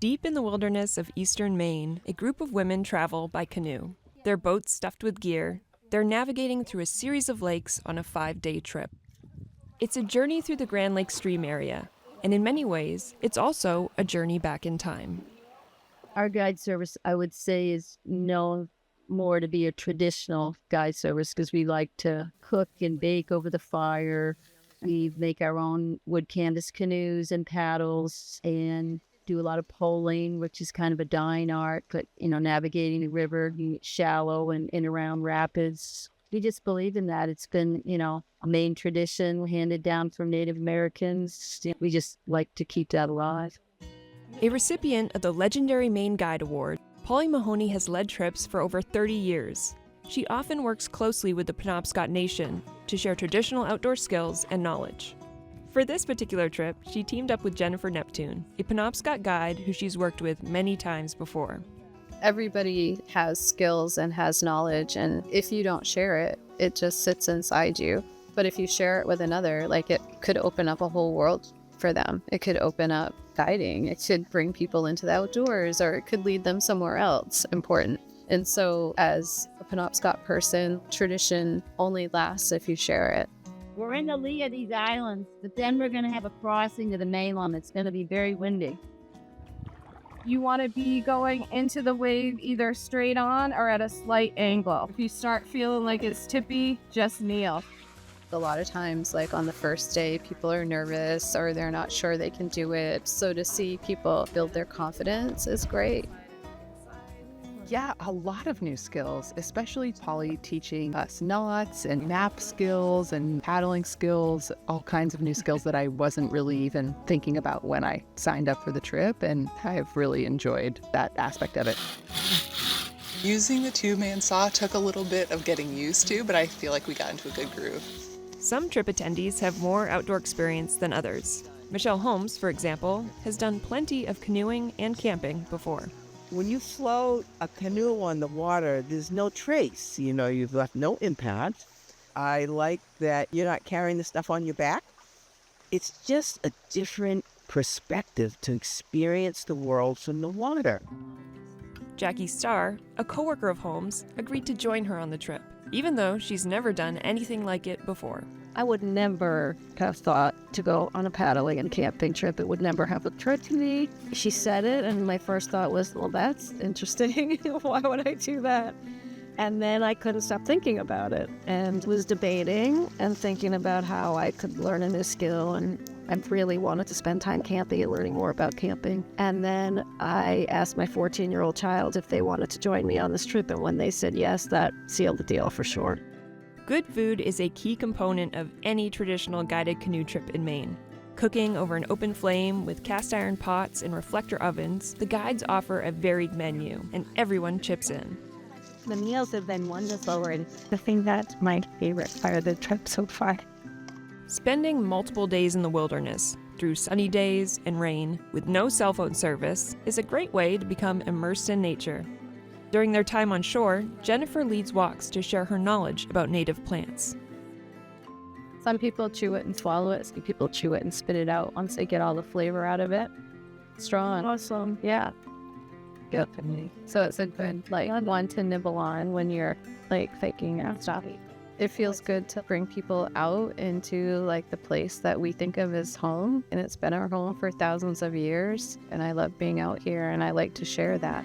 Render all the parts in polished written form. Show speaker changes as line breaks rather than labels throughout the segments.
Deep in the wilderness of eastern Maine, a group of women travel by canoe. Their boats stuffed with gear, they're navigating through a series of lakes on a 5-day trip. It's a journey through the Grand Lake Stream area, and in many ways, it's also a journey back in time.
Our guide service, I would say, is known more to be a traditional guide service because we like to cook and bake over the fire. We make our own wood canvas canoes and paddles and do a lot of poling, which is kind of a dying art, but, navigating the river, shallow and in around rapids. We just believe in that. It's been, a Maine tradition handed down from Native Americans. We just like to keep that alive.
A recipient of the legendary Maine Guide Award, Polly Mahoney has led trips for over 30 years. She often works closely with the Penobscot Nation to share traditional outdoor skills and knowledge. For this particular trip, she teamed up with Jennifer Neptune, a Penobscot guide who she's worked with many times before.
Everybody has skills and has knowledge, and if you don't share it, it just sits inside you. But if you share it with another, it could open up a whole world for them. It could open up guiding. It could bring people into the outdoors, or it could lead them somewhere else important. And so as a Penobscot person, tradition only lasts if you share it.
We're in the lee of these islands, but then we're going to have a crossing to the mainland. It's going to be very windy.
You want to be going into the wave either straight on or at a slight angle. If you start feeling like it's tippy, just kneel.
A lot of times, on the first day, people are nervous or they're not sure they can do it. So to see people build their confidence is great.
Yeah, a lot of new skills, especially Polly teaching us knots and map skills and paddling skills, all kinds of new skills that I wasn't really even thinking about when I signed up for the trip, and I've really enjoyed that aspect of it.
Using the two-man saw took a little bit of getting used to, but I feel like we got into a good groove.
Some trip attendees have more outdoor experience than others. Michelle Holmes, for example, has done plenty of canoeing and camping before.
When you float a canoe on the water, there's no trace. You've left no impact. I like that you're not carrying the stuff on your back. It's just a different perspective to experience the world from the water.
Jackie Starr, a coworker of Holmes, agreed to join her on the trip, even though she's never done anything like it before.
I would never have thought to go on a paddling and camping trip. It would never have occurred to me. She said it, and my first thought was, well, that's interesting. Why would I do that? And then I couldn't stop thinking about it and was debating and thinking about how I could learn a new skill. And I really wanted to spend time camping and learning more about camping. And then I asked my 14-year-old child if they wanted to join me on this trip. And when they said yes, that sealed the deal for sure.
Good food is a key component of any traditional guided canoe trip in Maine. Cooking over an open flame with cast iron pots and reflector ovens, the guides offer a varied menu, and everyone chips in.
The meals have been wonderful, and I think that's my favorite part of the trip so far.
Spending multiple days in the wilderness, through sunny days and rain, with no cell phone service, is a great way to become immersed in nature. During their time on shore, Jennifer leads walks to share her knowledge about native plants.
Some people chew it and swallow it. Some people chew it and spit it out once they get all the flavor out of it. Strong.
Awesome.
Yeah. Good. So it's a good one to nibble on when you're thinking stuff. It feels good to bring people out into the place that we think of as home, and it's been our home for thousands of years, and I love being out here, and I like to share that.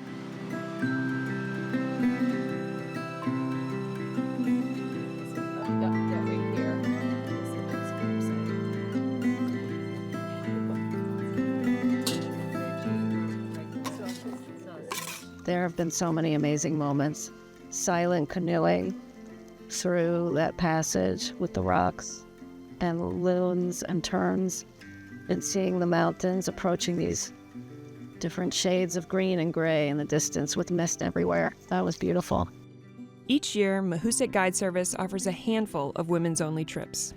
There have been so many amazing moments. Silent canoeing through that passage with the rocks and loons and turns, and seeing the mountains approaching these different shades of green and gray in the distance with mist everywhere. That was beautiful.
Each year, Mahoosuc Guide Service offers a handful of women's-only trips.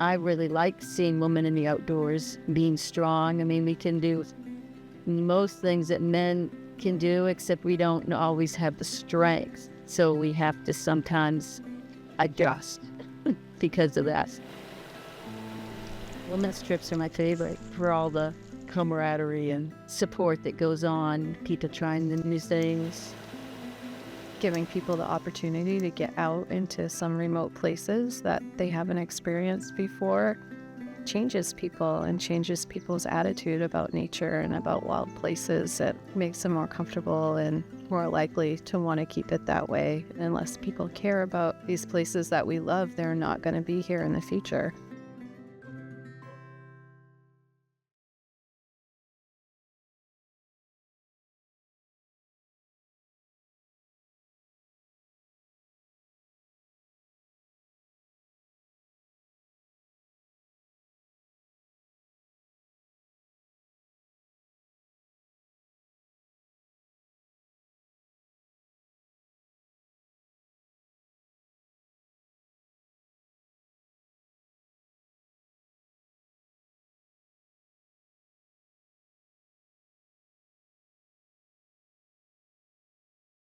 I really like seeing women in the outdoors being strong. I mean, we can do most things that men can do, except we don't always have the strength. So we have to sometimes adjust because of that. Women's trips are my favorite for all the camaraderie and support that goes on, people trying the new things.
Giving people the opportunity to get out into some remote places that they haven't experienced before changes people and changes people's attitude about nature and about wild places. It makes them more comfortable and more likely to want to keep it that way. Unless people care about these places that we love, they're not going to be here in the future.